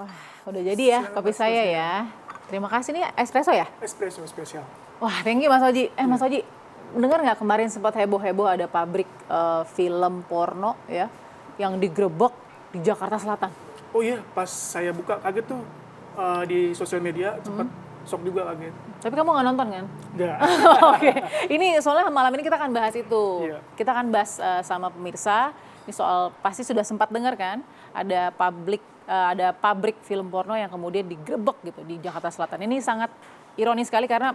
Wah, udah jadi ya kopi saya ya. Terima kasih nih, espresso ya? Espresso spesial. Wah, thank you Mas Oji. Mas Oji, dengar nggak kemarin sempat heboh-heboh ada pabrik film porno ya yang digerebek di Jakarta Selatan? Oh iya, pas saya buka kaget tuh di sosial media sempat shock juga kaget. Tapi kamu nggak nonton kan? Enggak. Oke, ini soalnya malam ini kita akan bahas itu. Iya. Kita akan bahas sama pemirsa. Ini soal pasti sudah sempat dengar kan? Ada pabrik film porno yang kemudian digerebek gitu di Jakarta Selatan. Ini sangat ironis sekali karena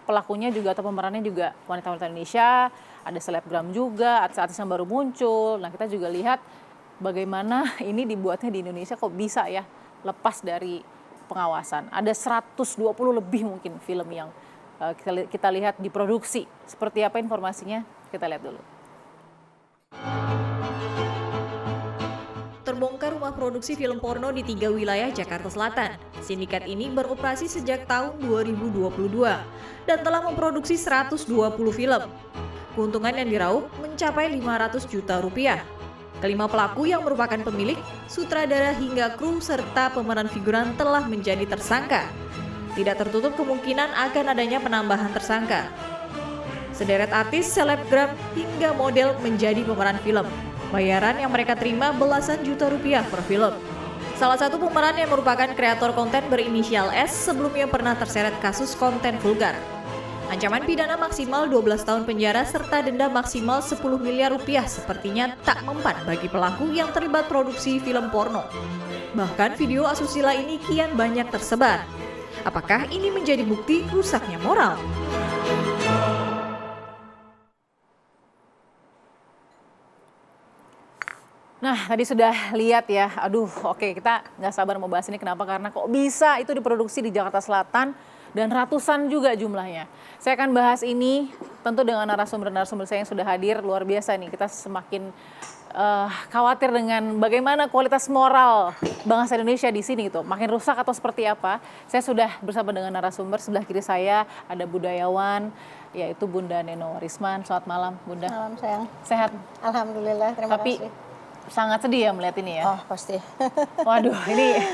pelakunya juga atau pemerannya juga wanita-wanita Indonesia, ada selebgram juga, artis-artis yang baru muncul. Nah, kita juga lihat bagaimana ini dibuatnya di Indonesia kok bisa ya lepas dari pengawasan. Ada 120 lebih mungkin film yang kita lihat diproduksi. Seperti apa informasinya? Kita lihat dulu. Terbongkar rumah produksi film porno di 3 wilayah Jakarta Selatan. Sindikat ini beroperasi sejak tahun 2022 dan telah memproduksi 120 film. Keuntungan yang diraup mencapai 500 juta rupiah. Kelima pelaku yang merupakan pemilik, sutradara hingga kru serta pemeran figuran telah menjadi tersangka. Tidak tertutup kemungkinan akan adanya penambahan tersangka. Sederet artis, selebgram, hingga model menjadi pemeran film. Bayaran yang mereka terima belasan juta rupiah per film. Salah satu pemeran yang merupakan kreator konten berinisial S sebelumnya pernah terseret kasus konten vulgar. Ancaman pidana maksimal 12 tahun penjara serta denda maksimal 10 miliar rupiah sepertinya tak mempan bagi pelaku yang terlibat produksi film porno. Bahkan video asusila ini kian banyak tersebar. Apakah ini menjadi bukti rusaknya moral? Nah, tadi sudah lihat ya, aduh oke kita nggak sabar mau bahas ini kenapa, karena kok bisa itu diproduksi di Jakarta Selatan dan ratusan juga jumlahnya. Saya akan bahas ini tentu dengan narasumber-narasumber saya yang sudah hadir, luar biasa nih, kita semakin khawatir dengan bagaimana kualitas moral bangsa Indonesia di sini gitu, makin rusak atau seperti apa. Saya sudah bersama dengan narasumber, sebelah kiri saya ada budayawan, yaitu Bunda Neno Warisman. Selamat malam Bunda. Malam sayang. Sehat? Alhamdulillah, terima kasih. Sangat sedih ya melihat ini ya. Oh pasti. Waduh, ini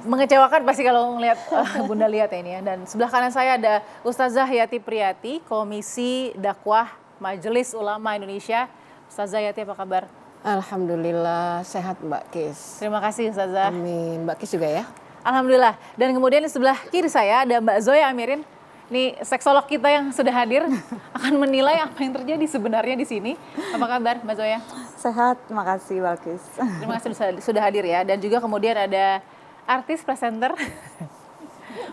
mengecewakan pasti kalau melihat Bunda lihat ya ini ya. Dan sebelah kanan saya ada Ustazah Yati Priyati, Komisi Dakwah Majelis Ulama Indonesia. Ustazah Yati, apa kabar? Alhamdulillah sehat Mbak Kis. Terima kasih Ustazah. Amin. Mbak Kis juga ya. Alhamdulillah. Dan kemudian di sebelah kiri saya ada Mbak Zoya Amirin. Ini seksolog kita yang sudah hadir akan menilai apa yang terjadi sebenarnya di sini. Apa kabar Mbak Zoya? Sehat, terima kasih Mbak Kis. Terima kasih sudah hadir ya. Dan juga kemudian ada artis presenter.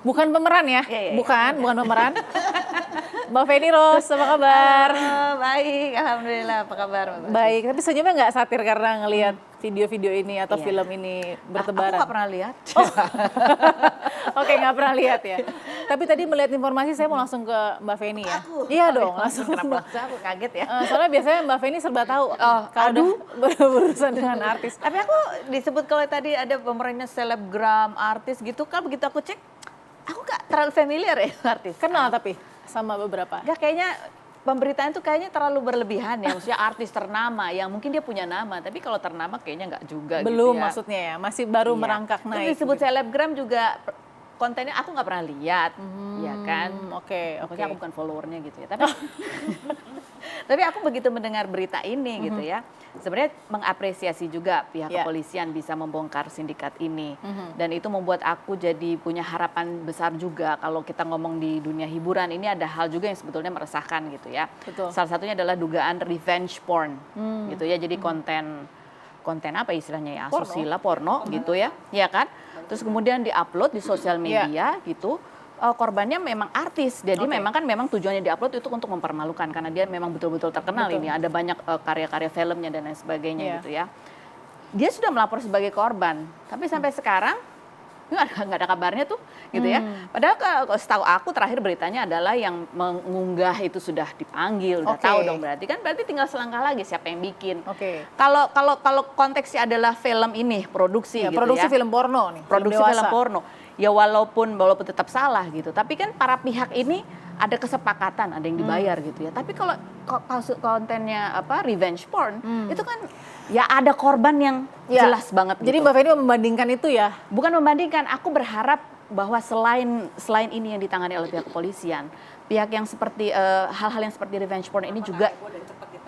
Bukan pemeran ya? Bukan pemeran. Mbak Feni Rose, apa kabar? Halo, baik, alhamdulillah. Apa kabar Mbak? Baik, tapi senyumnya nggak satir karena ngelihat video-video ini atau film ini bertebaran? Aku nggak pernah lihat. Oh. Oke, nggak pernah lihat ya. Tapi tadi melihat informasi saya mau langsung ke Mbak Feni ya. Aku? Iya dong, langsung. Kenapa? Aku kaget ya. Soalnya biasanya Mbak Feni serba tahu kalau udah berurusan dengan artis. Tapi aku disebut kalau tadi ada pemerannya selebgram, artis gitu, kan begitu aku cek, aku nggak terlalu familiar ya artis. Kenal tapi sama beberapa. Nggak, kayaknya pemberitaan itu kayaknya terlalu berlebihan ya. Maksudnya artis ternama yang mungkin dia punya nama, tapi kalau ternama kayaknya nggak juga. Belum gitu ya. maksudnya ya, masih baru Iya. merangkak Terus naik. disebut gitu. selebgram juga kontennya aku nggak pernah lihat, ya kan? Oke. Maksudnya aku bukan followernya gitu ya. Tapi tapi aku begitu mendengar berita ini gitu ya. Sebenarnya mengapresiasi juga pihak kepolisian bisa membongkar sindikat ini. Dan itu membuat aku jadi punya harapan besar juga kalau kita ngomong di dunia hiburan ini ada hal juga yang sebetulnya meresahkan gitu ya. Betul. Salah satunya adalah dugaan revenge porn gitu ya. Jadi konten apa istilahnya ya, asusila porno gitu ya, ya kan? Terus kemudian diupload di sosial media gitu. Korbannya memang artis, jadi memang tujuannya diupload itu untuk mempermalukan karena dia memang betul-betul terkenal ini, ada banyak karya-karya filmnya dan lain sebagainya gitu ya. Dia sudah melapor sebagai korban, tapi sampai sekarang nggak ada kabarnya tuh gitu ya. Padahal setahu aku terakhir beritanya adalah yang mengunggah itu sudah dipanggil, udah tahu dong berarti tinggal selangkah lagi siapa yang bikin. Kalau konteksnya adalah film ini produksi gitu produksi ya. film porno nih. Produksi film porno. Ya walaupun tetap salah gitu, tapi kan para pihak ini ada kesepakatan, ada yang dibayar gitu ya. Tapi kalau kontennya revenge porn, itu kan ya ada korban yang jelas banget. Jadi gitu. Mbak Feni membandingkan itu ya? Bukan membandingkan, aku berharap bahwa selain ini yang ditangani oleh pihak kepolisian, pihak yang seperti hal-hal yang seperti revenge porn ini juga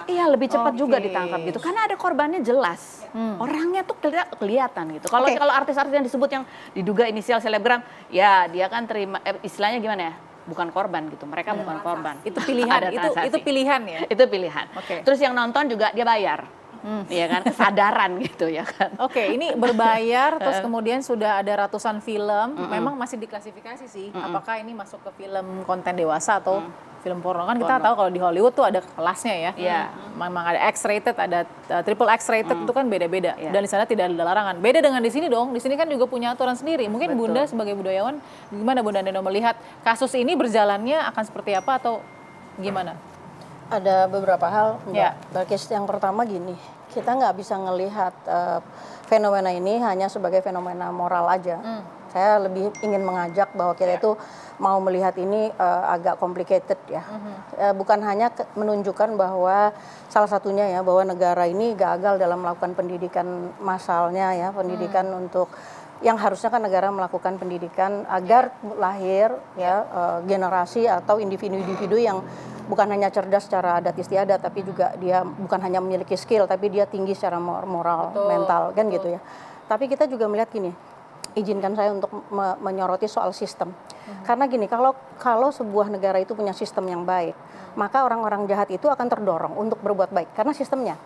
lebih cepat juga ditangkap gitu. Karena ada korbannya jelas. Orangnya tuh kelihatan gitu. Kalau artis-artis yang disebut yang diduga inisial selebgram, ya dia kan terima istilahnya gimana ya? Bukan korban gitu. Mereka bukan korban. Itu pilihan, itu pilihan ya. Itu pilihan. Terus yang nonton juga dia bayar. Iya kan, kesadaran gitu ya kan. Oke, ini berbayar terus kemudian sudah ada ratusan film, memang masih diklasifikasi sih. Apakah ini masuk ke film konten dewasa atau film porno? Kan kita tahu kalau di Hollywood tuh ada kelasnya ya. Iya. Memang ada X-rated, ada triple X-rated, itu kan beda-beda. Dan di sana tidak ada larangan. Beda dengan di sini dong. Di sini kan juga punya aturan sendiri. Mungkin Bunda sebagai budayawan, gimana Bunda Neno melihat kasus ini berjalannya akan seperti apa atau gimana? Ada beberapa hal, Mbak Balkis. Yang pertama gini, kita nggak bisa ngelihat fenomena ini hanya sebagai fenomena moral aja. Saya lebih ingin mengajak bahwa kita itu mau melihat ini agak complicated ya. Bukan hanya menunjukkan bahwa salah satunya ya bahwa negara ini gagal dalam melakukan pendidikan massalnya ya, pendidikan untuk yang harusnya kan negara melakukan pendidikan agar lahir ya generasi atau individu-individu yang bukan hanya cerdas secara adat istiadat, tapi juga dia bukan hanya memiliki skill, tapi dia tinggi secara moral, mental, kan gitu ya. Tapi kita juga melihat gini, izinkan saya untuk menyoroti soal sistem. Karena gini, kalau sebuah negara itu punya sistem yang baik, maka orang-orang jahat itu akan terdorong untuk berbuat baik, karena sistemnya.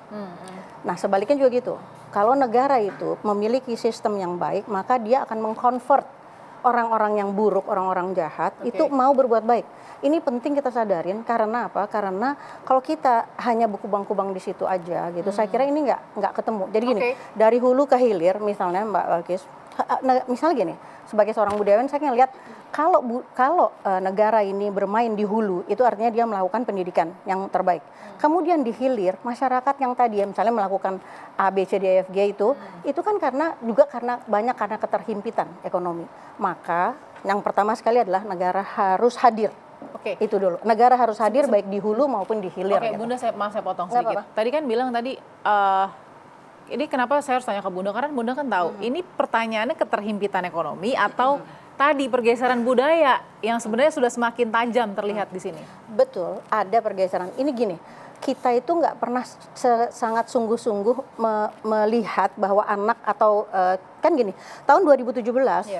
Nah sebaliknya juga gitu, kalau negara itu memiliki sistem yang baik, maka dia akan mengkonvert orang-orang yang buruk, orang-orang jahat, itu mau berbuat baik. Ini penting kita sadarin, karena apa? Karena kalau kita hanya kubang-kubang di situ aja gitu, saya kira ini nggak ketemu. Jadi gini, dari hulu ke hilir, misalnya Mbak Balkis, misalnya gini, sebagai seorang budayawan saya ngelihat kalau negara ini bermain di hulu, itu artinya dia melakukan pendidikan yang terbaik. Kemudian di hilir, masyarakat yang tadi misalnya melakukan A, B, C, D, E, F, G itu kan karena keterhimpitan ekonomi. Maka yang pertama sekali adalah negara harus hadir. Itu dulu. Negara harus hadir baik di hulu maupun di hilir. Oke, Bunda, saya potong sedikit. Tadi kan bilang ini kenapa saya harus tanya ke Bunda, karena Bunda kan tahu ini pertanyaannya keterhimpitan ekonomi atau tadi pergeseran budaya yang sebenarnya sudah semakin tajam terlihat di sini. Betul, ada pergeseran. Ini gini, kita itu nggak pernah sangat sungguh-sungguh melihat bahwa anak atau kan gini, tahun 2017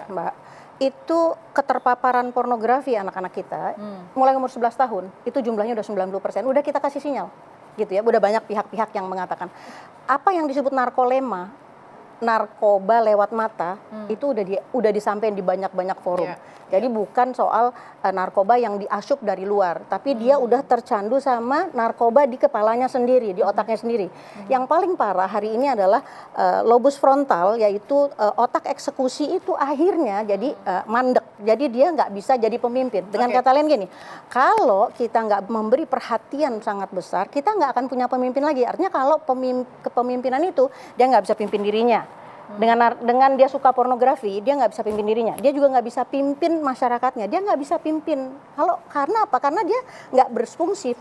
Mbak, itu keterpaparan pornografi anak-anak kita mulai umur 11 tahun, itu jumlahnya udah 90%, udah kita kasih sinyal gitu ya, udah banyak pihak-pihak yang mengatakan apa yang disebut narkolema, narkoba lewat mata, itu udah disampaikan di banyak-banyak forum. Jadi bukan soal narkoba yang diasup dari luar, tapi dia udah tercandu sama narkoba di kepalanya sendiri, di otaknya sendiri. Yang paling parah hari ini adalah lobus frontal, yaitu otak eksekusi itu akhirnya jadi mandek. Jadi dia nggak bisa jadi pemimpin. Dengan kata lain gini, kalau kita nggak memberi perhatian sangat besar, kita nggak akan punya pemimpin lagi. Artinya kalau kepemimpinan itu dia nggak bisa pimpin dirinya. Dengan dia suka pornografi, dia nggak bisa pimpin dirinya. Dia juga nggak bisa pimpin masyarakatnya. Dia nggak bisa pimpin. Karena apa? Karena dia nggak berfungsi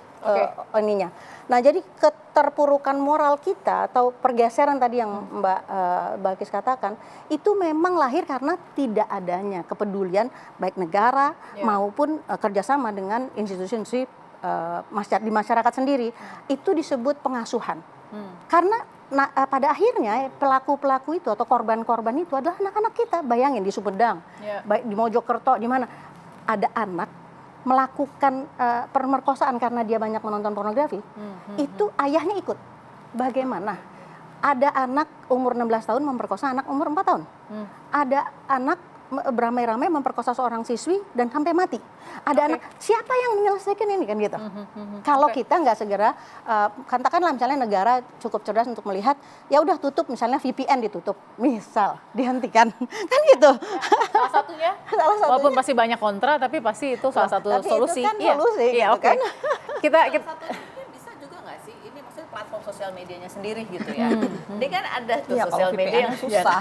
ininya. Nah, jadi keterpurukan moral kita atau pergeseran tadi yang Mbak Balkis katakan, itu memang lahir karena tidak adanya kepedulian baik negara maupun kerjasama dengan institusi di masyarakat sendiri. Itu disebut pengasuhan. Karena pada akhirnya pelaku-pelaku itu atau korban-korban itu adalah anak-anak kita. Bayangin di Sumedang, baik di Mojokerto, di mana ada anak melakukan pemerkosaan karena dia banyak menonton pornografi. Itu ayahnya ikut. Bagaimana? Ada anak umur 16 tahun memperkosa anak umur 4 tahun. Ada anak beramai-ramai memperkosa seorang siswi dan sampai mati. Ada anak, siapa yang menyelesaikan ini kan gitu. Kalau kita nggak segera, katakanlah misalnya negara cukup cerdas untuk melihat, ya udah tutup, misalnya VPN ditutup, misal dihentikan, kan gitu. Salah satunya, walaupun pasti banyak kontra, tapi pasti itu salah satu solusi. Itu kan solusi, iya, gitu kan. Kita bisa juga nggak sih? Ini maksudnya platform sosial medianya sendiri gitu ya. Ini kan ada tuh sosial media yang susah,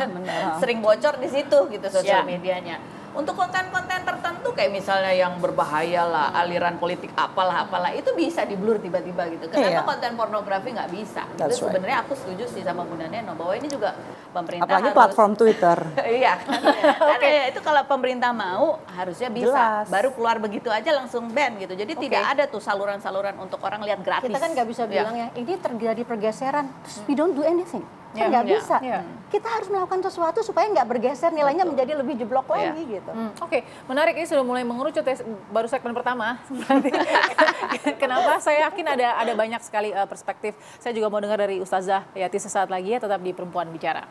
sering bocor di situ gitu sosial medianya. Untuk konten-konten tertentu kayak misalnya yang berbahaya lah, aliran politik apalah itu bisa di-blur tiba-tiba gitu. Kenapa konten pornografi nggak bisa? That's Itu sebenarnya aku setuju sih sama Bunda Neno bahwa ini juga pemerintah Apalagi harus platform Twitter. iya kan? Karena ya itu kalau pemerintah mau harusnya bisa. Jelas. Baru keluar begitu aja langsung ban gitu. Jadi tidak ada tuh saluran-saluran untuk orang lihat gratis. Kita kan nggak bisa bilang ya, ini terjadi pergeseran, terus we don't do anything. Kan Ya, nggak ya, bisa. ya. Kita harus melakukan sesuatu supaya nggak bergeser, nilainya menjadi lebih jeblok lagi gitu. Oke, menarik, ini sudah mulai mengerucut ya, baru segmen pertama. Berarti kenapa? Saya yakin ada banyak sekali perspektif. Saya juga mau dengar dari Ustazah Yati sesaat lagi ya, tetap di Perempuan Bicara.